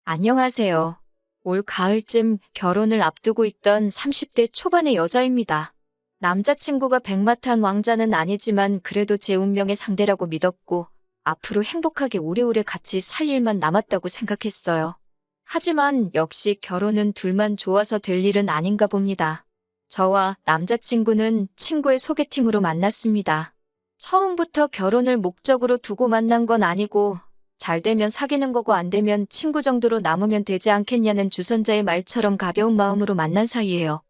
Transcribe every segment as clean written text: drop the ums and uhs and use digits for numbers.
안녕하세요. 올 가을쯤 결혼을 앞두고 있던 30대 초반의 여자입니다. 남자친구가 백마탄 왕자는 아니지만 그래도 제 운명의 상대라고 믿었고 앞으로 행복하게 오래오래 같이 살 일만 남았다고 생각했어요. 하지만 역시 결혼은 둘만 좋아서 될 일은 아닌가 봅니다. 저와 남자친구는 친구의 소개팅으로 만났습니다. 처음부터 결혼을 목적으로 두고 만난 건 아니고 잘 되면 사귀는 거고 안 되면 친구 정도로 남으면 되지 않겠냐는 주선자의 말처럼 가벼운 마음으로 만난 사이예요.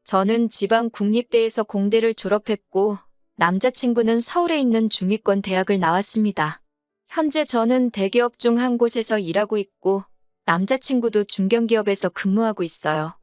저는 지방 국립대에서 공대를 졸업했고 남자친구는 서울에 있는 중위권 대학을 나왔습니다. 현재 저는 대기업 중 한 곳에서 일하고 있고 남자친구도 중견기업에서 근무하고 있어요.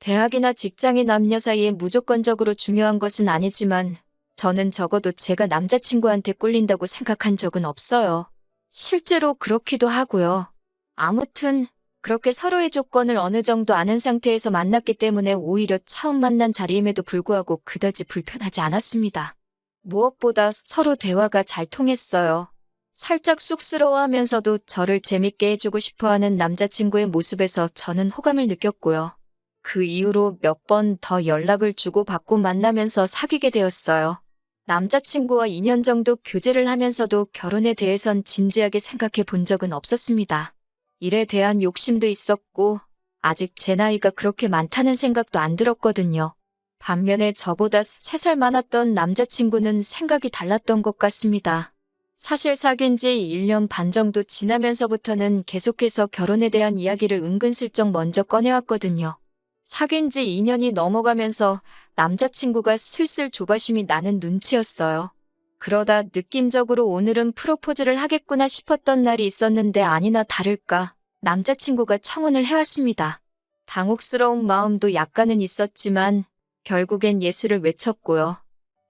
대학이나 직장이 남녀 사이에 무조건적으로 중요한 것은 아니지만 저는 적어도 제가 남자친구한테 꿀린다고 생각한 적은 없어요. 실제로 그렇기도 하고요. 아무튼 그렇게 서로의 조건을 어느 정도 아는 상태에서 만났기 때문에 오히려 처음 만난 자리임에도 불구하고 그다지 불편하지 않았습니다. 무엇보다 서로 대화가 잘 통했어요. 살짝 쑥스러워하면서도 저를 재밌게 해주고 싶어하는 남자친구의 모습에서 저는 호감을 느꼈고요. 그 이후로 몇 번 더 연락을 주고받고 만나면서 사귀게 되었어요. 남자친구와 2년 정도 교제를 하면서도 결혼에 대해선 진지하게 생각해 본 적은 없었습니다. 일에 대한 욕심도 있었고 아직 제 나이가 그렇게 많다는 생각도 안 들었거든요. 반면에 저보다 3살 많았던 남자친구는 생각이 달랐던 것 같습니다. 사실 사귄 지 1년 반 정도 지나면서부터는 계속해서 결혼에 대한 이야기를 은근슬쩍 먼저 꺼내왔거든요. 사귄 지 2년이 넘어가면서 남자친구가 슬슬 조바심이 나는 눈치였어요. 그러다 느낌적으로 오늘은 프로포즈를 하겠구나 싶었던 날이 있었는데 아니나 다를까 남자친구가 청혼을 해왔습니다. 당혹스러운 마음도 약간은 있었지만 결국엔 예스를 외쳤고요.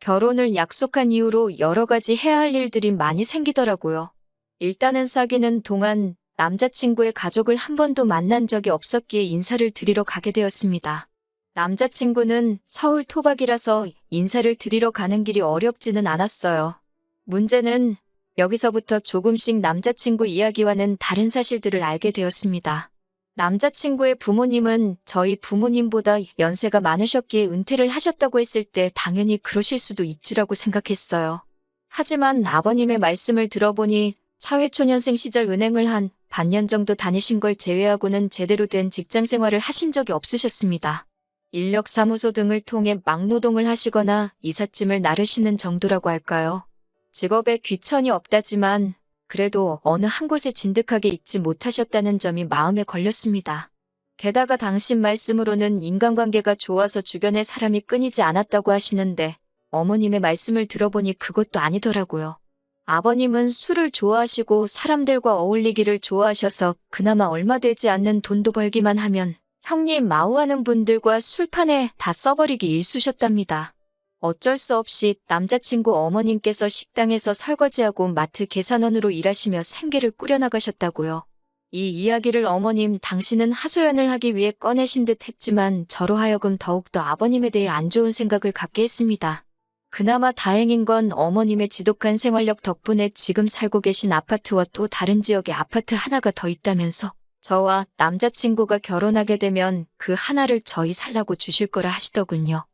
결혼을 약속한 이후로 여러 가지 해야 할 일들이 많이 생기더라고요. 일단은 사귀는 동안 남자친구의 가족을 한 번도 만난 적이 없었기에 인사를 드리러 가게 되었습니다. 남자친구는 서울 토박이라서 인사를 드리러 가는 길이 어렵지는 않았어요. 문제는 여기서부터 조금씩 남자친구 이야기와는 다른 사실들을 알게 되었습니다. 남자친구의 부모님은 저희 부모님보다 연세가 많으셨기에 은퇴를 하셨다고 했을 때 당연히 그러실 수도 있지라고 생각했어요. 하지만 아버님의 말씀을 들어보니 사회초년생 시절 은행을 한 반년 정도 다니신 걸 제외하고는 제대로 된 직장 생활을 하신 적이 없으셨습니다. 인력사무소 등을 통해 막노동을 하시거나 이삿짐을 나르시는 정도라고 할까요? 직업에 귀천이 없다지만 그래도 어느 한 곳에 진득하게 있지 못하셨다는 점이 마음에 걸렸습니다. 게다가 당신 말씀으로는 인간관계가 좋아서 주변에 사람이 끊이지 않았다고 하시는데 어머님의 말씀을 들어보니 그것도 아니더라고요. 아버님은 술을 좋아하시고 사람들과 어울리기를 좋아하셔서 그나마 얼마 되지 않는 돈도 벌기만 하면 형님 마우하는 분들과 술판에 다 써버리기 일쑤셨답니다. 어쩔 수 없이 남자친구 어머님께서 식당에서 설거지하고 마트 계산원으로 일하시며 생계를 꾸려나가셨다고요. 이 이야기를 어머님 당신은 하소연을 하기 위해 꺼내신 듯 했지만 저로 하여금 더욱더 아버님에 대해 안 좋은 생각을 갖게 했습니다. 그나마 다행인 건 어머님의 지독한 생활력 덕분에 지금 살고 계신 아파트와 또 다른 지역에 아파트 하나가 더 있다면서 저와 남자친구가 결혼하게 되면 그 하나를 저희 살라고 주실 거라 하시더군요.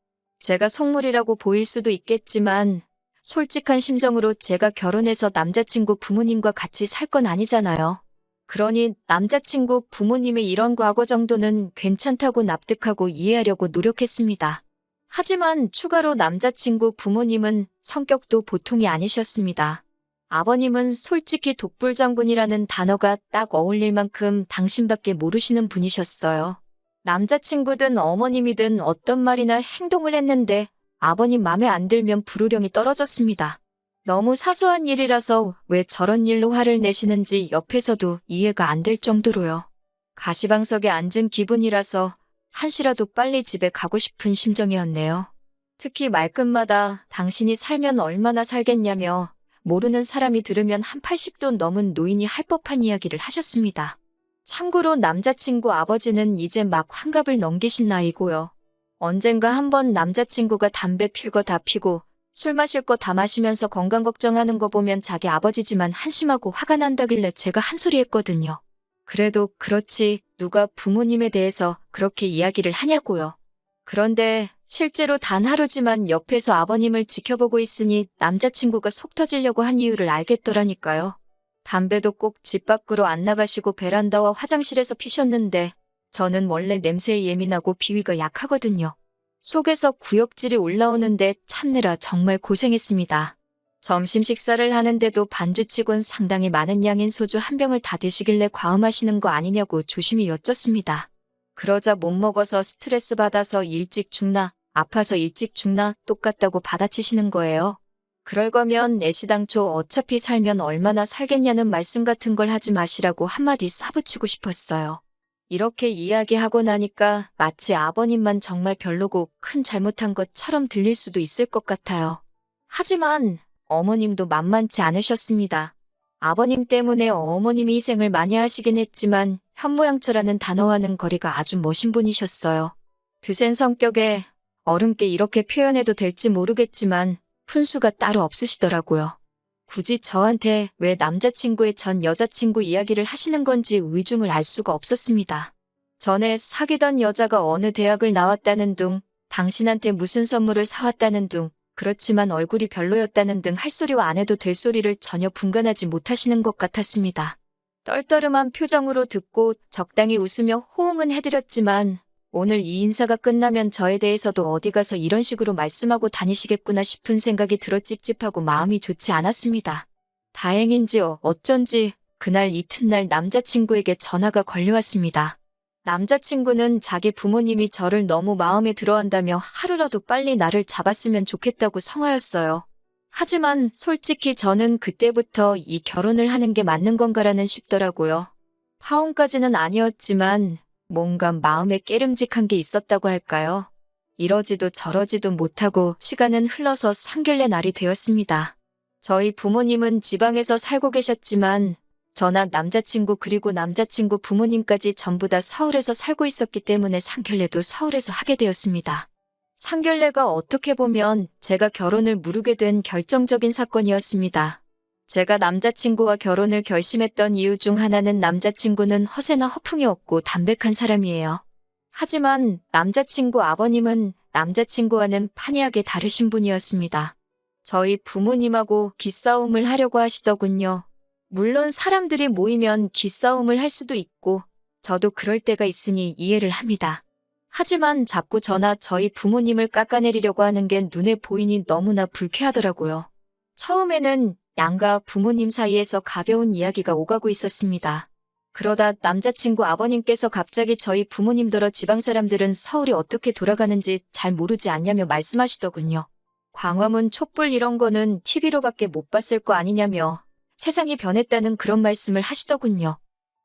제가 속물이라고 보일 수도 있겠지만 솔직한 심정으로 제가 결혼해서 남자친구 부모님과 같이 살 건 아니잖아요. 그러니 남자친구 부모님의 이런 과거 정도는 괜찮다고 납득하고 이해하려고 노력했습니다. 하지만 추가로 남자친구 부모님은 성격도 보통이 아니셨습니다. 아버님은 솔직히 독불장군이라는 단어가 딱 어울릴 만큼 당신밖에 모르시는 분이셨어요. 남자친구든 어머님이든 어떤 말이나 행동을 했는데 아버님 맘에 안 들면 불호령이 떨어졌습니다. 너무 사소한 일이라서 왜 저런 일로 화를 내시는지 옆에서도 이해가 안 될 정도로요. 가시방석에 앉은 기분이라서 한시라도 빨리 집에 가고 싶은 심정이었네요. 특히 말끝마다 당신이 살면 얼마나 살겠냐며 모르는 사람이 들으면 한 80도 넘은 노인이 할 법한 이야기를 하셨습니다. 참고로 남자친구 아버지는 이제 막 환갑을 넘기신 나이고요. 언젠가 한번 남자친구가 담배 필 거 다 피고 술 마실 거 다 마시면서 건강 걱정하는 거 보면 자기 아버지지만 한심하고 화가 난다길래 제가 한 소리 했거든요. 그래도 그렇지 누가 부모님에 대해서 그렇게 이야기를 하냐고요. 그런데 실제로 단 하루지만 옆에서 아버님을 지켜보고 있으니 남자친구가 속 터지려고 한 이유를 알겠더라니까요. 담배도 꼭 집 밖으로 안 나가시고 베란다와 화장실에서 피셨는데 저는 원래 냄새에 예민하고 비위가 약하거든요. 속에서 구역질이 올라오는데 참느라 정말 고생했습니다. 점심 식사를 하는데도 반주치곤 상당히 많은 양인 소주 한 병을 다 드시길래 과음하시는 거 아니냐고 조심히 여쭙습니다. 그러자 못 먹어서 스트레스 받아서 일찍 죽나, 아파서 일찍 죽나 똑같다고 받아치시는 거예요. 그럴 거면 애시당초 어차피 살면 얼마나 살겠냐는 말씀 같은 걸 하지 마시라고 한마디 쏴붙이고 싶었어요. 이렇게 이야기하고 나니까 마치 아버님만 정말 별로고 큰 잘못한 것처럼 들릴 수도 있을 것 같아요. 하지만 어머님도 만만치 않으셨습니다. 아버님 때문에 어머님이 희생을 많이 하시긴 했지만 현모양처라는 단어와는 거리가 아주 멋진 분이셨어요. 드센 성격에 어른께 이렇게 표현해도 될지 모르겠지만 푼수가 따로 없으시더라고요. 굳이 저한테 왜 남자친구의 전 여자친구 이야기를 하시는 건지 의중을 알 수가 없었습니다. 전에 사귀던 여자가 어느 대학을 나왔다는 둥, 당신한테 무슨 선물을 사왔다는 둥, 그렇지만 얼굴이 별로였다는 등 할 소리와 안 해도 될 소리를 전혀 분간하지 못하시는 것 같았습니다. 떨떠름한 표정으로 듣고 적당히 웃으며 호응은 해드렸지만 오늘 이 인사가 끝나면 저에 대해서도 어디 가서 이런 식으로 말씀하고 다니시겠구나 싶은 생각이 들어 찝찝하고 마음이 좋지 않았습니다. 다행인지 어쩐지 그날 이튿날 남자친구에게 전화가 걸려왔습니다. 남자친구는 자기 부모님이 저를 너무 마음에 들어한다며 하루라도 빨리 나를 잡았으면 좋겠다고 성화였어요. 하지만 솔직히 저는 그때부터 이 결혼을 하는 게 맞는 건가라는 싶더라고요. 파혼까지는 아니었지만 뭔가 마음에 깨름직한 게 있었다고 할까요? 이러지도 저러지도 못하고 시간은 흘러서 상견례 날이 되었습니다. 저희 부모님은 지방에서 살고 계셨지만 저나 남자친구 그리고 남자친구 부모님까지 전부 다 서울에서 살고 있었기 때문에 상견례도 서울에서 하게 되었습니다. 상견례가 어떻게 보면 제가 결혼을 미루게 된 결정적인 사건이었습니다. 제가 남자친구와 결혼을 결심했던 이유 중 하나는 남자친구는 허세나 허풍이 없고 담백한 사람이에요. 하지만 남자친구 아버님은 남자친구와는 판이하게 다르신 분이었습니다. 저희 부모님하고 기싸움을 하려고 하시더군요. 물론 사람들이 모이면 기싸움을 할 수도 있고 저도 그럴 때가 있으니 이해를 합니다. 하지만 자꾸 저나 저희 부모님을 깎아내리려고 하는 게 눈에 보이니 너무나 불쾌하더라고요. 처음에는 양가 부모님 사이에서 가벼운 이야기가 오가고 있었습니다. 그러다 남자친구 아버님께서 갑자기 저희 부모님더러 지방 사람들은 서울이 어떻게 돌아가는지 잘 모르지 않냐며 말씀하시더군요. 광화문 촛불 이런 거는 TV로밖에 못 봤을 거 아니냐며 세상이 변했다는 그런 말씀을 하시더군요.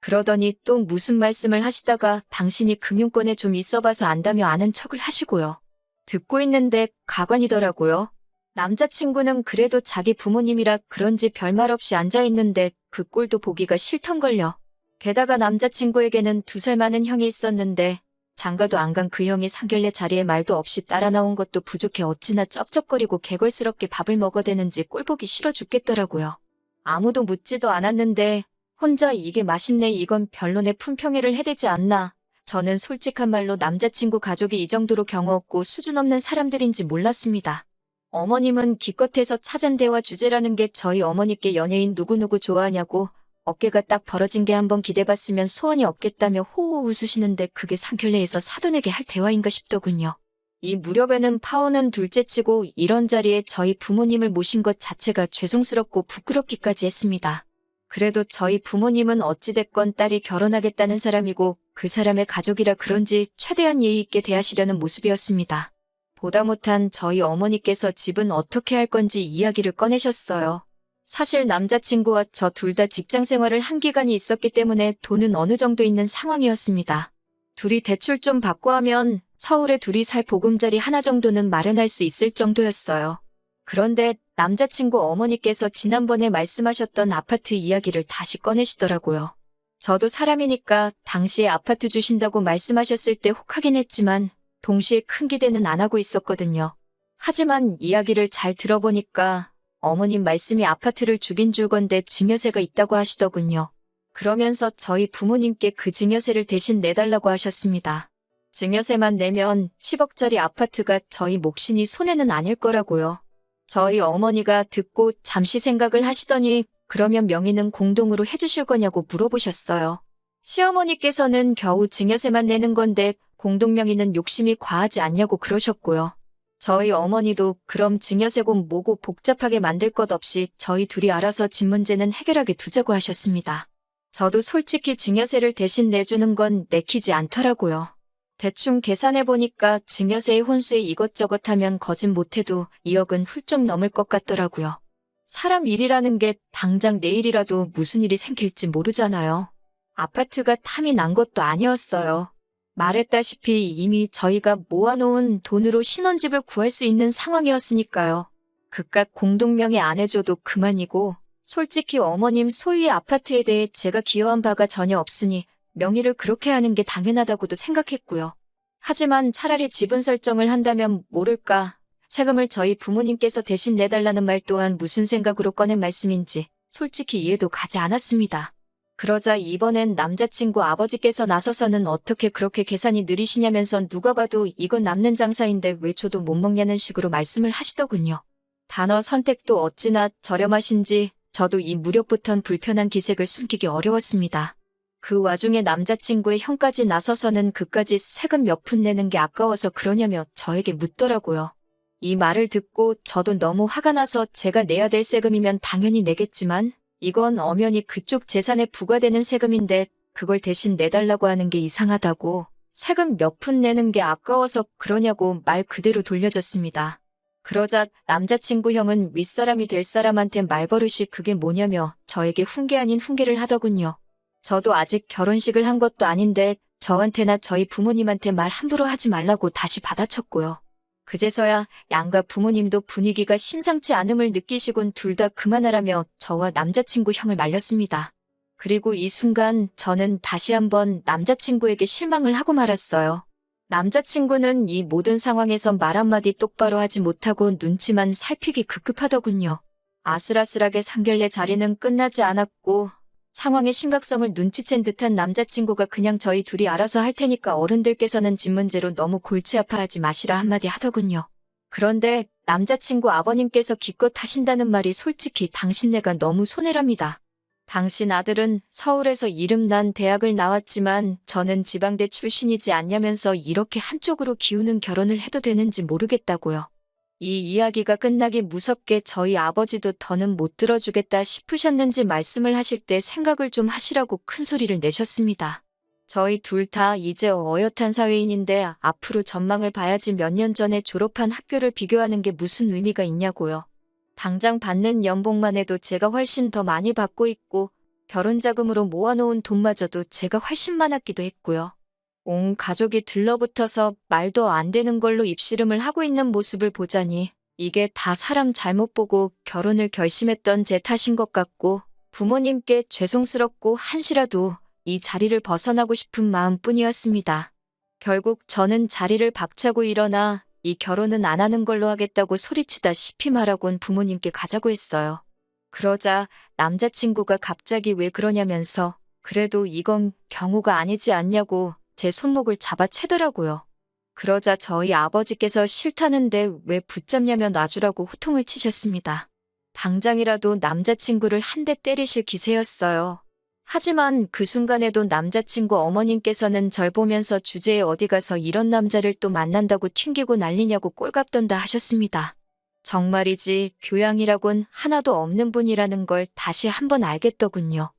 그러더니 또 무슨 말씀을 하시다가 당신이 금융권에 좀 있어봐서 안다며 아는 척을 하시고요. 듣고 있는데 가관이더라고요. 남자친구는 그래도 자기 부모님이라 그런지 별말 없이 앉아있는데 그 꼴도 보기가 싫던걸요. 게다가 남자친구에게는 2살 많은 형이 있었는데 장가도 안 간 그 형이 상견례 자리에 말도 없이 따라 나온 것도 부족해 어찌나 쩝쩝거리고 개걸스럽게 밥을 먹어대는지 꼴보기 싫어 죽겠더라고요. 아무도 묻지도 않았는데 혼자 이게 맛있네 이건 별론의 품평회를 해대지 않나. 저는 솔직한 말로 남자친구 가족이 이 정도로 경우 없고 수준 없는 사람들인지 몰랐습니다. 어머님은 기껏해서 찾은 대화 주제라는 게 저희 어머니께 연예인 누구누구 좋아하냐고 어깨가 딱 벌어진 게 한번 기대봤으면 소원이 없겠다며 호호 웃으시는데 그게 상견례에서 사돈에게 할 대화인가 싶더군요. 이 무렵에는 파혼은 둘째치고 이런 자리에 저희 부모님을 모신 것 자체가 죄송스럽고 부끄럽기까지 했습니다. 그래도 저희 부모님은 어찌됐건 딸이 결혼하겠다는 사람이고 그 사람의 가족이라 그런지 최대한 예의 있게 대하시려는 모습이었습니다. 보다 못한 저희 어머니께서 집은 어떻게 할 건지 이야기를 꺼내셨어요. 사실 남자친구와 저 둘 다 직장 생활을 한 기간이 있었기 때문에 돈은 어느 정도 있는 상황이었습니다. 둘이 대출 좀 받고 하면 서울에 둘이 살 보금자리 하나 정도는 마련할 수 있을 정도였어요. 그런데 남자친구 어머니께서 지난번에 말씀하셨던 아파트 이야기를 다시 꺼내시더라고요. 저도 사람이니까 당시에 아파트 주신다고 말씀하셨을 때 혹하긴 했지만 동시에 큰 기대는 안 하고 있었거든요. 하지만 이야기를 잘 들어보니까 어머님 말씀이 아파트를 주긴 줄 건데 증여세가 있다고 하시더군요. 그러면서 저희 부모님께 그 증여세를 대신 내달라고 하셨습니다. 증여세만 내면 10억짜리 아파트가 저희 몫이니 손해는 아닐 거라고요. 저희 어머니가 듣고 잠시 생각을 하시더니 그러면 명의는 공동으로 해주실 거냐고 물어보셨어요. 시어머니께서는 겨우 증여세만 내는 건데 공동 명의는 욕심이 과하지 않냐고 그러셨고요. 저희 어머니도 그럼 증여세고 뭐고 복잡하게 만들 것 없이 저희 둘이 알아서 집 문제는 해결하게 두자고 하셨습니다. 저도 솔직히 증여세를 대신 내주는 건 내키지 않더라고요. 대충 계산해보니까 증여세의 혼수에 이것저것 하면 거짓 못해도 2억은 훌쩍 넘을 것 같더라고요. 사람 일이라는 게 당장 내일이라도 무슨 일이 생길지 모르잖아요. 아파트가 탐이 난 것도 아니었어요. 말했다시피 이미 저희가 모아놓은 돈으로 신혼집을 구할 수 있는 상황이었으니까요. 그깟 공동명의 안 해줘도 그만이고 솔직히 어머님 소유의 아파트에 대해 제가 기여한 바가 전혀 없으니 명의를 그렇게 하는 게 당연하다고도 생각했고요. 하지만 차라리 지분 설정을 한다면 모를까 세금을 저희 부모님께서 대신 내달라는 말 또한 무슨 생각으로 꺼낸 말씀인지 솔직히 이해도 가지 않았습니다. 그러자 이번엔 남자친구 아버지께서 나서서는 어떻게 그렇게 계산이 느리시냐면서 누가 봐도 이건 남는 장사인데 왜 줘도 못 먹냐는 식으로 말씀을 하시더군요. 단어 선택도 어찌나 저렴하신지 저도 이 무렵부턴 불편한 기색을 숨기기 어려웠습니다. 그 와중에 남자친구의 형까지 나서서는 그까지 세금 몇 푼 내는 게 아까워서 그러냐며 저에게 묻더라고요. 이 말을 듣고 저도 너무 화가 나서 제가 내야 될 세금이면 당연히 내겠지만 이건 엄연히 그쪽 재산에 부과되는 세금인데 그걸 대신 내달라고 하는 게 이상하다고 세금 몇 푼 내는 게 아까워서 그러냐고 말 그대로 돌려줬습니다. 그러자 남자친구 형은 윗사람이 될 사람한테 말버릇이 그게 뭐냐며 저에게 훈계 아닌 훈계를 하더군요. 저도 아직 결혼식을 한 것도 아닌데 저한테나 저희 부모님한테 말 함부로 하지 말라고 다시 받아쳤고요. 그제서야 양가 부모님도 분위기가 심상치 않음을 느끼시곤 둘 다 그만하라며 저와 남자친구 형을 말렸습니다. 그리고 이 순간 저는 다시 한번 남자친구에게 실망을 하고 말았어요. 남자친구는 이 모든 상황에서 말 한마디 똑바로 하지 못하고 눈치만 살피기 급급하더군요. 아슬아슬하게 상견례 자리는 끝나지 않았고 상황의 심각성을 눈치챈 듯한 남자친구가 그냥 저희 둘이 알아서 할 테니까 어른들께서는 집 문제로 너무 골치 아파하지 마시라 한마디 하더군요. 그런데 남자친구 아버님께서 기껏 하신다는 말이 솔직히 당신네가 너무 손해랍니다. 당신 아들은 서울에서 이름난 대학을 나왔지만 저는 지방대 출신이지 않냐면서 이렇게 한쪽으로 기우는 결혼을 해도 되는지 모르겠다고요. 이 이야기가 끝나기 무섭게 저희 아버지도 더는 못 들어주겠다 싶으셨는지 말씀을 하실 때 생각을 좀 하시라고 큰 소리를 내셨습니다. 저희 둘 다 이제 어엿한 사회인인데 앞으로 전망을 봐야지 몇 년 전에 졸업한 학교를 비교하는 게 무슨 의미가 있냐고요. 당장 받는 연봉만 해도 제가 훨씬 더 많이 받고 있고 결혼자금으로 모아놓은 돈마저도 제가 훨씬 많았기도 했고요. 온 가족이 들러붙어서 말도 안 되는 걸로 입씨름을 하고 있는 모습을 보자니 이게 다 사람 잘못 보고 결혼을 결심했던 제 탓인 것 같고 부모님께 죄송스럽고 한시라도 이 자리를 벗어나고 싶은 마음뿐이었습니다. 결국 저는 자리를 박차고 일어나 이 결혼은 안 하는 걸로 하겠다고 소리치다시피 말하곤 부모님께 가자고 했어요. 그러자 남자친구가 갑자기 왜 그러냐면서 그래도 이건 경우가 아니지 않냐고 제 손목을 잡아채더라고요. 그러자 저희 아버지께서 싫다는데 왜 붙잡냐며 놔주라고 호통을 치셨습니다. 당장이라도 남자친구를 한 대 때리실 기세였어요. 하지만 그 순간에도 남자친구 어머님께서는 절 보면서 주제에 어디 가서 이런 남자를 또 만난다고 튕기고 난리냐고 꼴값돈다 하셨습니다. 정말이지 교양이라곤 하나도 없는 분이라는 걸 다시 한번 알겠더군요.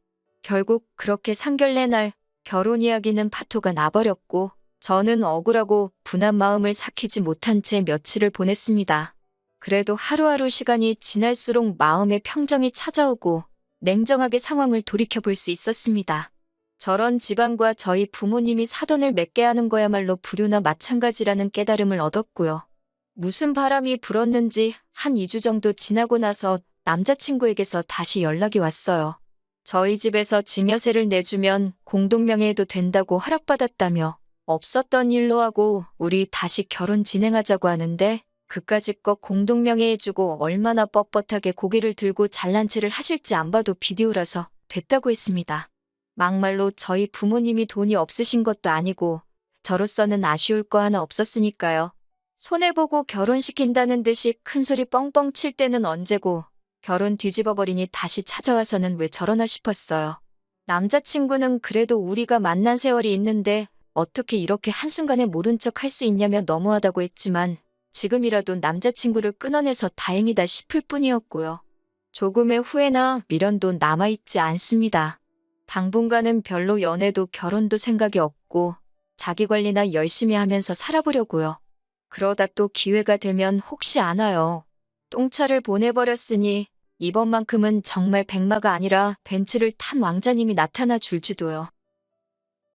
결국 그렇게 상견례 날 결혼 이야기는 파토가 나버렸고 저는 억울하고 분한 마음을 삭히지 못한 채 며칠을 보냈습니다. 그래도 하루하루 시간이 지날수록 마음의 평정이 찾아오고 냉정하게 상황을 돌이켜볼 수 있었습니다. 저런 집안과 저희 부모님이 사돈을 맺게 하는 거야말로 불효나 마찬가지라는 깨달음을 얻었고요. 무슨 바람이 불었는지 한 2주 정도 지나고 나서 남자친구에게서 다시 연락이 왔어요. 저희 집에서 증여세를 내주면 공동명의해도 된다고 허락받았다며 없었던 일로 하고 우리 다시 결혼 진행하자고 하는데 그까짓 것 공동명의해주고 얼마나 뻣뻣하게 고개를 들고 잘난 체를 하실지 안 봐도 비디오라서 됐다고 했습니다. 막말로 저희 부모님이 돈이 없으신 것도 아니고 저로서는 아쉬울 거 하나 없었으니까요. 손해보고 결혼시킨다는 듯이 큰소리 뻥뻥 칠 때는 언제고 결혼 뒤집어버리니 다시 찾아와서는 왜 저러나 싶었어요. 남자친구는 그래도 우리가 만난 세월이 있는데 어떻게 이렇게 한순간에 모른 척 할 수 있냐며 너무하다고 했지만 지금이라도 남자친구를 끊어내서 다행이다 싶을 뿐이었고요. 조금의 후회나 미련도 남아있지 않습니다. 당분간은 별로 연애도 결혼도 생각이 없고 자기 관리나 열심히 하면서 살아보려고요. 그러다 또 기회가 되면 혹시 아나요. 똥차를 보내버렸으니 이번만큼은 정말 백마가 아니라 벤츠를 탄 왕자님이 나타나 줄지도요.